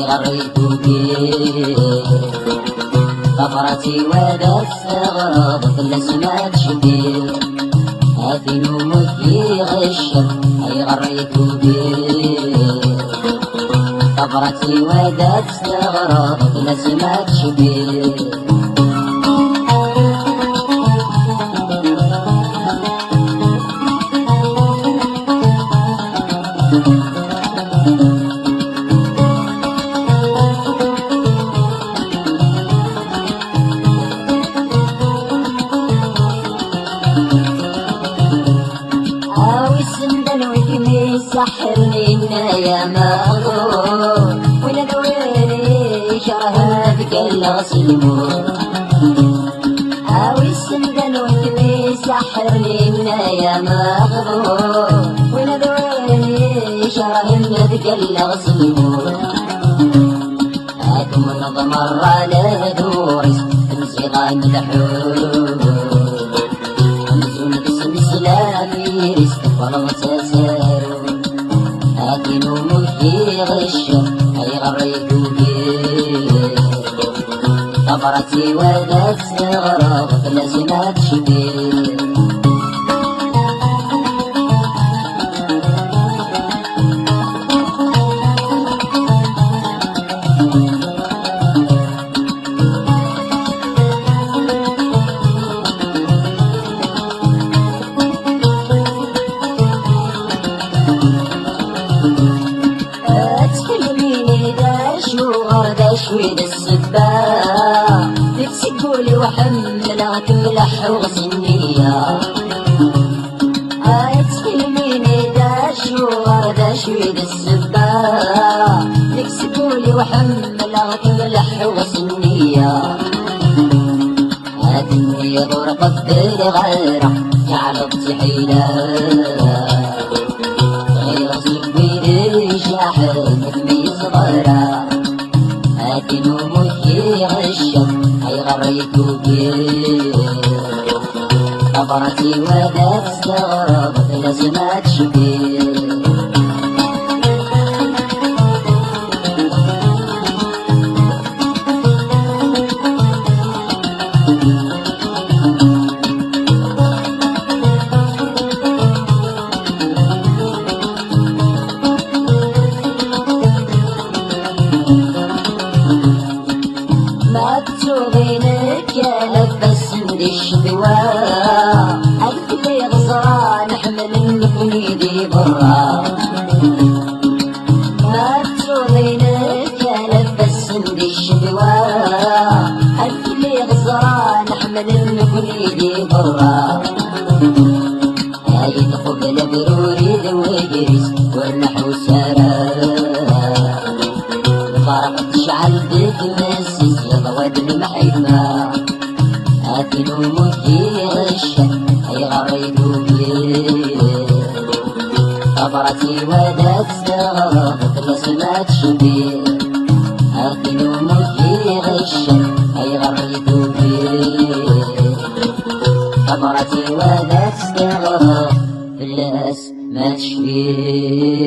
غريت بيه طفرتي وذا استغرب كل سمعت شبيه هاتي نومك في غشك اي غريت بيه طفرتي وذا استغرب كل سمعت شبيه سحرني يا مغرور ولا دويني شرها بك الغسيمور هاوي السندن وكمي سحرني يا مغرور ولا دويني شرها بك الغسيمور هاكم نضمر على دورس تمسيغا مدحور نزول بسم سلامي استقبل وتسارو هاتي نومك في غشك اي غريت بيه طفرتي وذا استغرب كل سمعت شبيه شويد السباع بتسقولي وحملك ملح وغسنية تكلميني داش وغردا شويد السباع بتسقولي وحملك ملح وغسنية هاتني غرقة بالغيرة جعلت حيلة غير سبيلي شاحن دمي صغيرة هاتي نومك في غشك اي غريت بيه طفرتي وذا استغرب كل سمعت شبيه مكتوبينك يا لبس مدش بوا ألف لي غصران حمل لفنيدي برا مكتوبينك يا لبس مدش بوا ألف لي غصران حمل لفنيدي برا هاي تقبل بروري ذويجريس والنحو سرا فرقت شعل بتمسس يا ضواد المحيمة هاتي نومك في غشك اي غريت بيه طفرتي وذا استغرب كل سمعت شبيه هاتي نومك في غشك اي غريت بيه طفرتي وذا استغرب كل سمعت شبيه